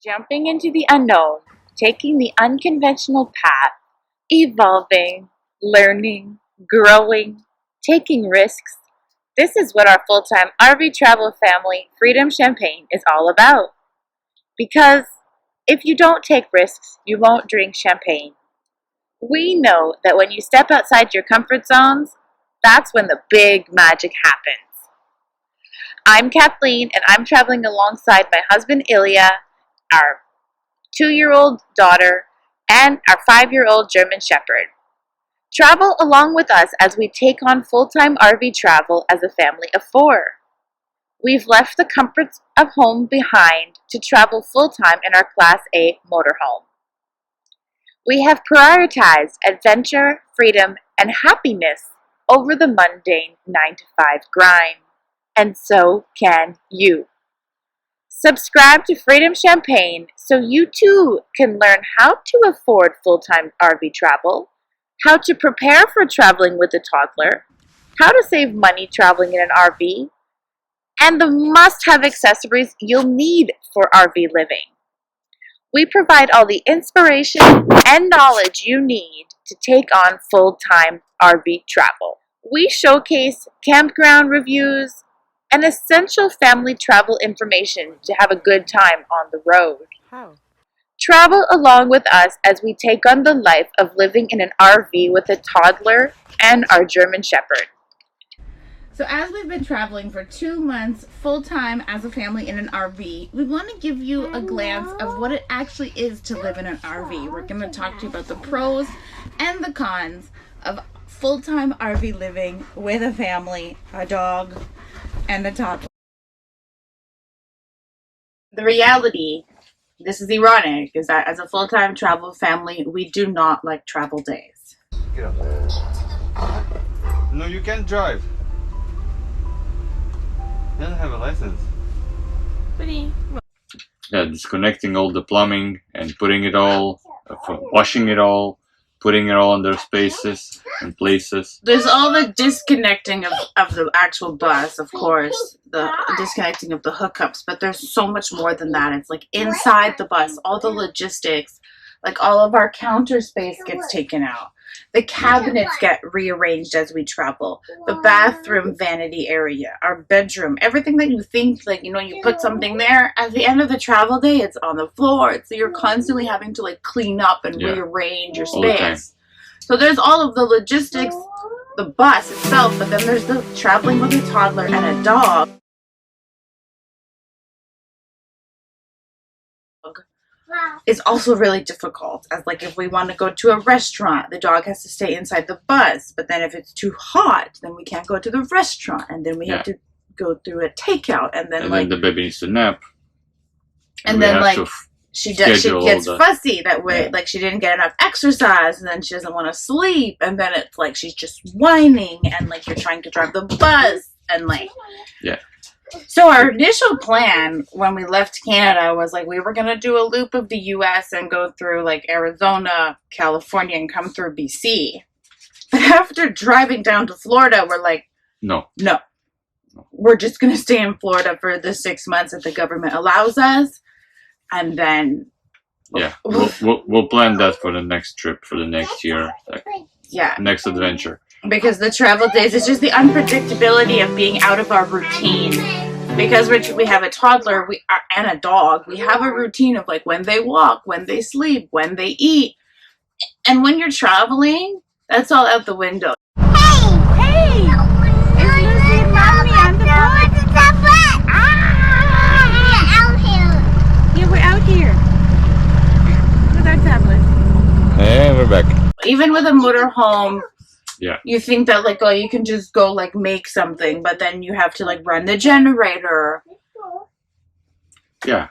Jumping into the unknown, taking the unconventional path, evolving, learning, growing, taking risks. This is what our full time RV travel family, Freedom Champagne, is all about. Because if you don't take risks, you won't drink champagne. We know that when you step outside your comfort zones, that's when the big magic happens. I'm Kathleen, and I'm traveling alongside my husband Ilya, our 2-year-old daughter, and our 5-year-old German Shepherd. Travel along with us as we take on full-time RV travel as a family of 4. We've left the comforts of home behind to travel full-time in our Class A motorhome. We have prioritized adventure, freedom, and happiness over the mundane 9-to-5 grind. And so can you. Subscribe to Freedom Champagne so you too can learn how to afford full-time RV travel, how to prepare for traveling with a toddler, how to save money traveling in an RV, and the must-have accessories you'll need for RV living. We provide all the inspiration and knowledge you need to take on full-time RV travel. We showcase campground reviews and essential family travel information to have a good time on the road. How? Travel along with us as we take on the life of living in an RV with a toddler and our German Shepherd. So as we've been traveling for 2 months full-time as a family in an RV, we want to give you a glance of what it actually is to live in an RV. We're going to talk to you about the pros and the cons of full-time RV living with a family, a dog, and a toddler. The reality, this is ironic, is that as a full-time travel family, we do not like travel days. Get up. No, you can't drive. You don't have a license. Yeah, disconnecting all the plumbing and putting it all, washing it all, putting it all in their spaces and places. There's all the disconnecting of the actual bus, of course, the disconnecting of the hookups, but there's so much more than that. It's like inside the bus, all the logistics, like all of our counter space gets taken out. The cabinets get rearranged as we travel. The bathroom vanity area, our bedroom, everything that you think, like, you know, you put something there, at the end of the travel day, it's on the floor. So you're constantly having to like clean up and rearrange your space. So there's all of the logistics, the bus itself, but then there's the traveling with a toddler and a dog. Is also really difficult, as like if we want to go to a restaurant, the dog has to stay inside the bus, but then if it's too hot, then we can't go to the restaurant, and then we have to go through a takeout, and then the baby needs to nap, and then like she gets fussy that way, like she didn't get enough exercise, and then she doesn't want to sleep, and then it's like she's just whining, and like you're trying to drive the bus, and like So our initial plan when we left Canada was like we were going to do a loop of the US and go through like Arizona, California, and come through BC. But after driving down to Florida, we're like, no. We're just going to stay in Florida for the 6 months that the government allows us. And then... Yeah, we'll plan that for the next trip, for the next year. Like, next adventure. Because the travel days, it's just the unpredictability of being out of our routine. Because we have a toddler and a dog, we have a routine of like when they walk, when they sleep, when they eat. And when you're traveling, that's all out the window. Hey! It's Lucy and Mommy on the boat. We're out here. With our tablet. And we're back. Even with a motorhome, you think that like, oh, you can just go like make something, but then you have to like run the generator. Yeah,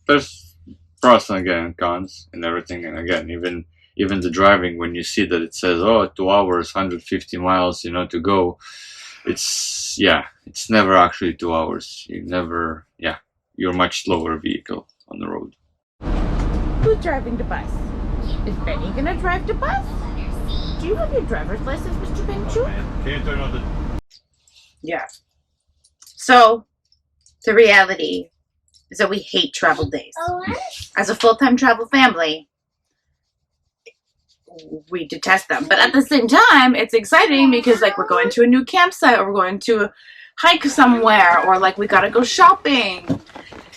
there's pros and cons and everything. And again, even the driving, when you see that it says, oh, 2 hours, 150 miles, you know, to go, it's never actually 2 hours. You're a much slower vehicle on the road. Who's driving the bus? Is Benny gonna drive the bus? Do you have your driver's license, Mr. Benchu? Can you turn on the... Yeah. So, the reality is that we hate travel days. As a full-time travel family, we detest them. But at the same time, it's exciting because like we're going to a new campsite or we're going to hike somewhere or like we gotta go shopping.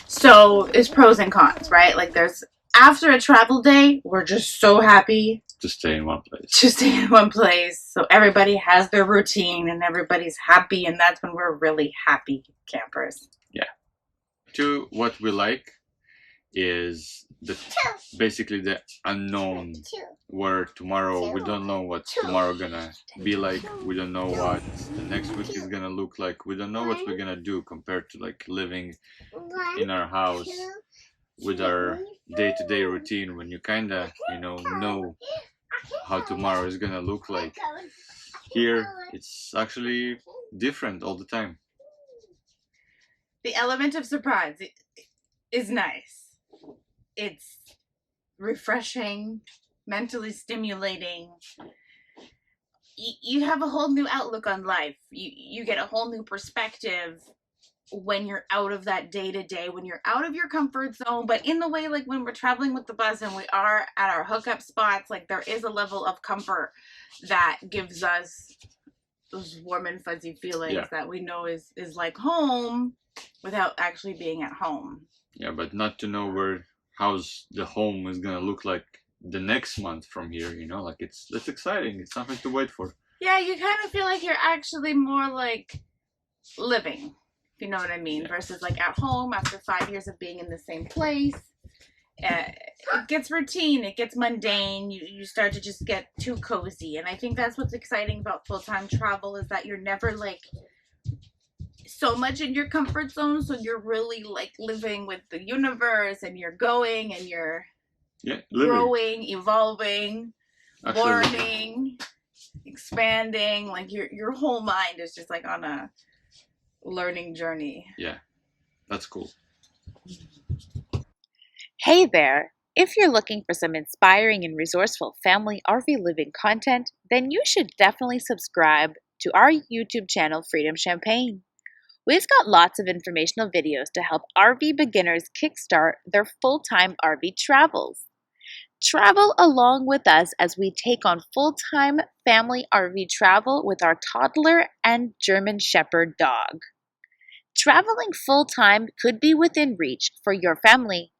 So it's pros and cons, right? Like there's after a travel day, we're just so happy to stay in one place. to stay in one place. So everybody has their routine and everybody's happy, and that's when we're really happy campers. Yeah. To what we like is basically the unknown, where tomorrow we don't know what tomorrow gonna be like. We don't know what the next week is gonna look like. We don't know what we're gonna do compared to like living in our house with our day-to-day routine, when you kind of know how tomorrow is gonna look like. Here it's actually different all the time. The element of surprise is nice. It's refreshing, mentally stimulating. You have a whole new outlook on life. You get a whole new perspective when you're out of that day-to-day, when you're out of your comfort zone, but in the way like when we're traveling with the bus and we are at our hookup spots, like there is a level of comfort that gives us those warm and fuzzy feelings that we know is like home without actually being at home. Yeah, but not to know how's the home is gonna look like the next month from here, like it's exciting. It's something to wait for. Yeah, you kind of feel like you're actually more like living, if you know what I mean, versus like at home after 5 years of being in the same place. It gets routine, it gets mundane, you start to just get too cozy. And I think that's what's exciting about full-time travel, is that you're never like so much in your comfort zone, so you're really like living with the universe, and you're going and you're growing, evolving, learning, expanding. Like your whole mind is just like on a learning journey. Yeah, that's cool. Hey there! If you're looking for some inspiring and resourceful family RV living content, then you should definitely subscribe to our YouTube channel, Freedom Champagne. We've got lots of informational videos to help RV beginners kickstart their full-time RV travels. Travel along with us as we take on full-time family RV travel with our toddler and German Shepherd dog. Traveling full-time could be within reach for your family.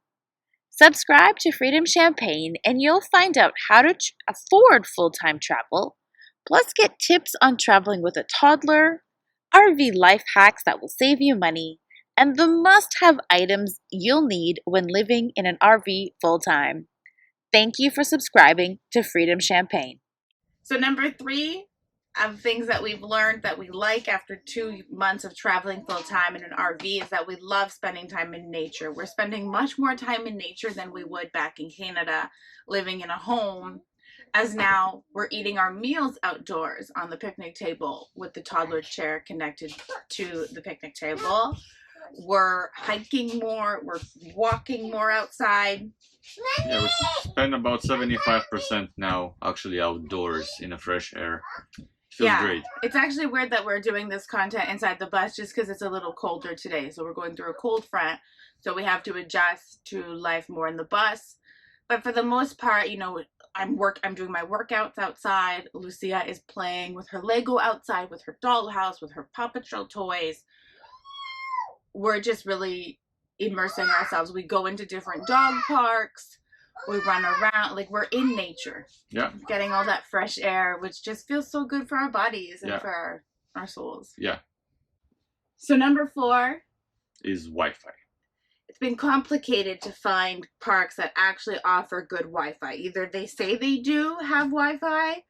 Subscribe to Freedom Champagne and you'll find out how to afford full-time travel, plus get tips on traveling with a toddler, RV life hacks that will save you money, and the must-have items you'll need when living in an RV full-time. Thank you for subscribing to Freedom Champagne. So number 3 of things that we've learned that we like after 2 months of traveling full-time in an RV is that we love spending time in nature. We're spending much more time in nature than we would back in Canada, living in a home, as now we're eating our meals outdoors on the picnic table with the toddler chair connected to the picnic table. We're hiking more, we're walking more outside. Yeah, we spend about 75% now actually outdoors in the fresh air. Feels great. It's actually weird that we're doing this content inside the bus just because it's a little colder today. So we're going through a cold front, so we have to adjust to life more in the bus. But for the most part, I'm doing my workouts outside. Lucia is playing with her Lego outside, with her dollhouse, with her Paw Patrol toys. We're just really immersing ourselves. We go into different dog parks. We run around, like we're in nature. Yeah. Getting all that fresh air, which just feels so good for our bodies and for our souls. Yeah. So number 4 is Wi-Fi. It's been complicated to find parks that actually offer good Wi-Fi. Either they say they do have Wi-Fi,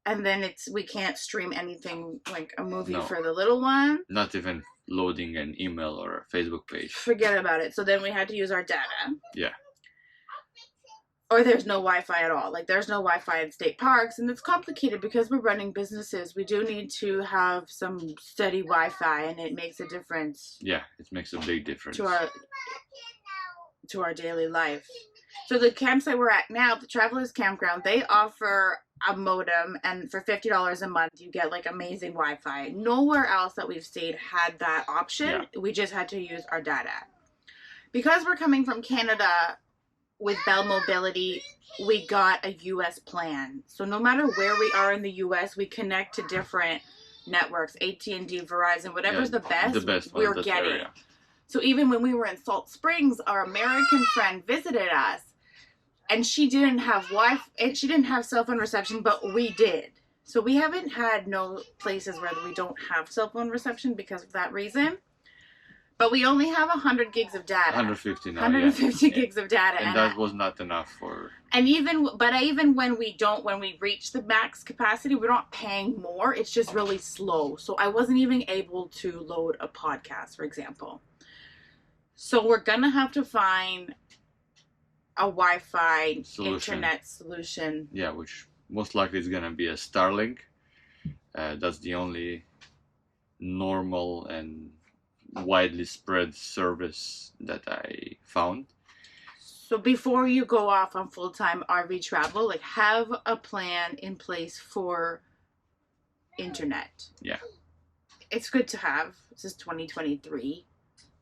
and then we can't stream anything like a movie for the little one. Not even loading an email or a Facebook page. Forget about it. So then we had to use our data. Yeah. Or there's no Wi-Fi at all. Like there's no Wi-Fi in state parks, and it's complicated because we're running businesses. We do need to have some steady Wi-Fi, and it makes a difference. Yeah, it makes a big difference to our daily life. So the campsite we're at now, the Travelers Campground, they offer a modem, and for $50 a month you get like amazing Wi-Fi. Nowhere else that we've stayed had that option. We just had to use our data. because we're coming from Canada with Bell Mobility, we got a US plan. So no matter where we are in the US, we connect to different networks, AT&T, Verizon, whatever's the best we're getting. Area. So even when we were in Salt Springs, our American friend visited us, and she didn't have Wi-Fi, she didn't have cell phone reception, but we did. So we haven't had no places where we don't have cell phone reception because of that reason. But we only have 100 gigs of data. 150 now, 150 gigs of data. And that was not enough for... And even when we reach the max capacity, we're not paying more. It's just really slow. So I wasn't even able to load a podcast, for example. So we're going to have to find a Wi-Fi internet solution. Yeah, which most likely is going to be a Starlink. That's the only normal and widely spread service that I found. So before you go off on full-time RV travel, like, have a plan in place for internet. Yeah. It's good to have. This is 2023.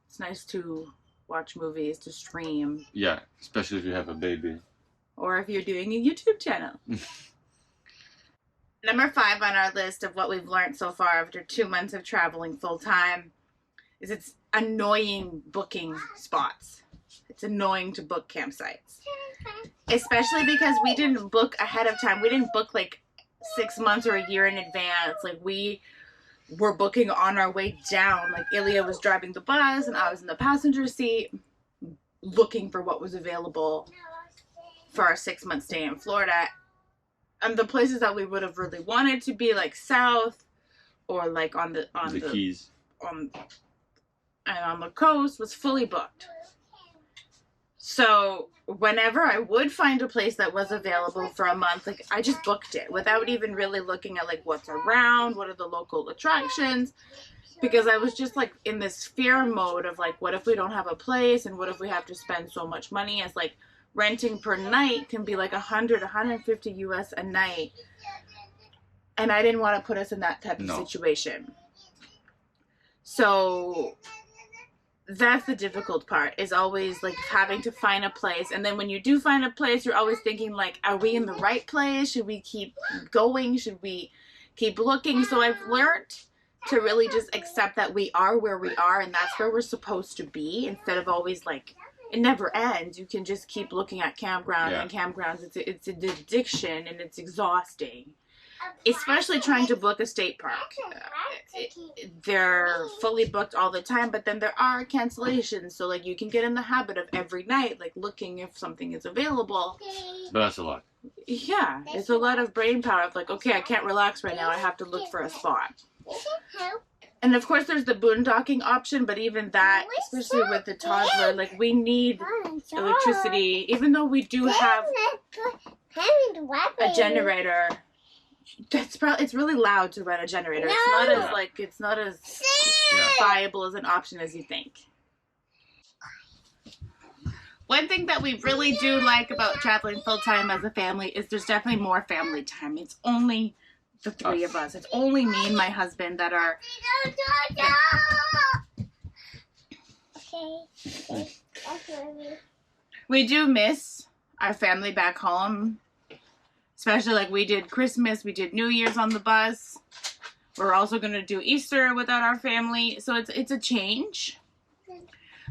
It's nice to watch movies, to stream. Yeah, especially if you have a baby. Or if you're doing a YouTube channel. Number 5 on our list of what we've learned so far after 2 months of traveling full-time is it's annoying booking spots. It's annoying to book campsites. Especially because we didn't book ahead of time. We didn't book like 6 months or a year in advance. Like, we were booking on our way down. Like, Ilya was driving the bus and I was in the passenger seat looking for what was available for our 6-month stay in Florida. And the places that we would have really wanted to be, like south or like on the Keys. And on the coast, was fully booked. So whenever I would find a place that was available for a month, like, I just booked it without even really looking at like what's around, what are the local attractions, because I was just like in this fear mode of like, what if we don't have a place, and what if we have to spend so much money? As like, renting per night can be like 100, 150 US a night, and I didn't want to put us in that type of situation. So that's the difficult part, is always like having to find a place. And then when you do find a place, you're always thinking like, are we in the right place? Should we keep going? Should we keep looking? So I've learned to really just accept that we are where we are, and that's where we're supposed to be, instead of always like, it never ends. You can just keep looking at campgrounds and campgrounds. It's an addiction, and it's exhausting. Especially trying to book a state park. They're fully booked all the time, but then there are cancellations. So like, you can get in the habit of every night like looking if something is available. But that's a lot. Yeah, it's a lot of brain power of like, okay, I can't relax right now. I have to look for a spot. And of course there's the boondocking option, but even that, especially with the toddler, like, we need electricity. Even though we do have a generator, it's really loud to run a generator. It's not as viable as an option as you think. One thing that we really do like about traveling full time as a family is there's definitely more family time. It's only the 3 of us. It's only me and my husband that are. We do miss our family back home. Especially like, we did Christmas, we did New Year's on the bus. We're also going to do Easter without our family. So it's a change.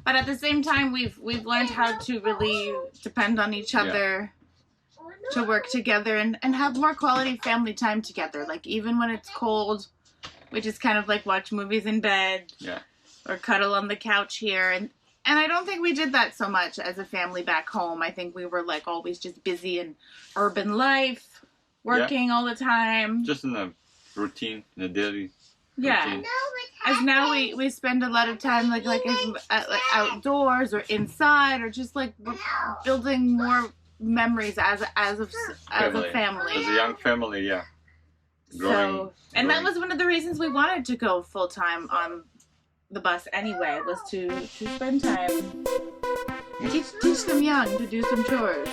But at the same time, we've learned how to really depend on each other to work together and have more quality family time together. Like, even when it's cold, we just kind of like watch movies in bed or cuddle on the couch here. And I don't think we did that so much as a family back home. I think we were like always just busy in urban life, working all the time. Just in the routine, in the daily routine. As now we spend a lot of time like outdoors or inside, or just like building more memories as a family. As a young family, growing. And that was one of the reasons we wanted to go full time on the bus anyway, was to spend time, teach them young to do some chores.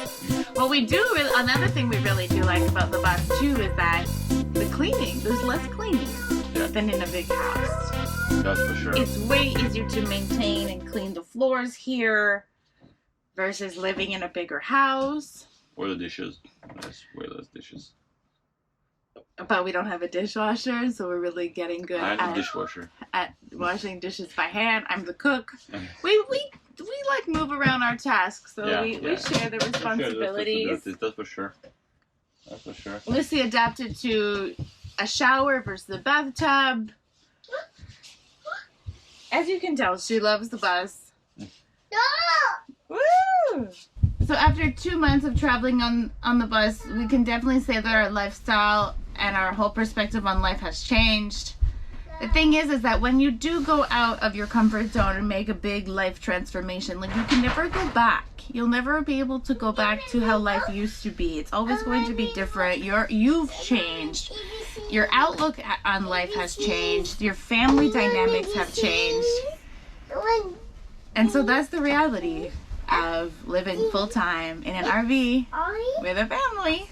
What we do, another thing we really do like about the bus too, is that the cleaning, there's less cleaning than in a big house. That's for sure. It's way easier to maintain and clean the floors here versus living in a bigger house. Or the dishes. There's way less dishes. But we don't have a dishwasher, so we're really getting good I have a dishwasher. at washing dishes by hand. I'm the cook. We like move around our tasks, so we share the responsibilities. That's for sure. That's for sure. Lucy adapted to a shower versus the bathtub. As you can tell, she loves the bus. Woo! So after 2 months of traveling on the bus, we can definitely say that our lifestyle and our whole perspective on life has changed. The thing is that when you do go out of your comfort zone and make a big life transformation, like, you can never go back. You'll never be able to go back to how life used to be. It's always going to be different. You've changed. Your outlook on life has changed. Your family dynamics have changed. And so that's the reality of living full-time in an RV with a family.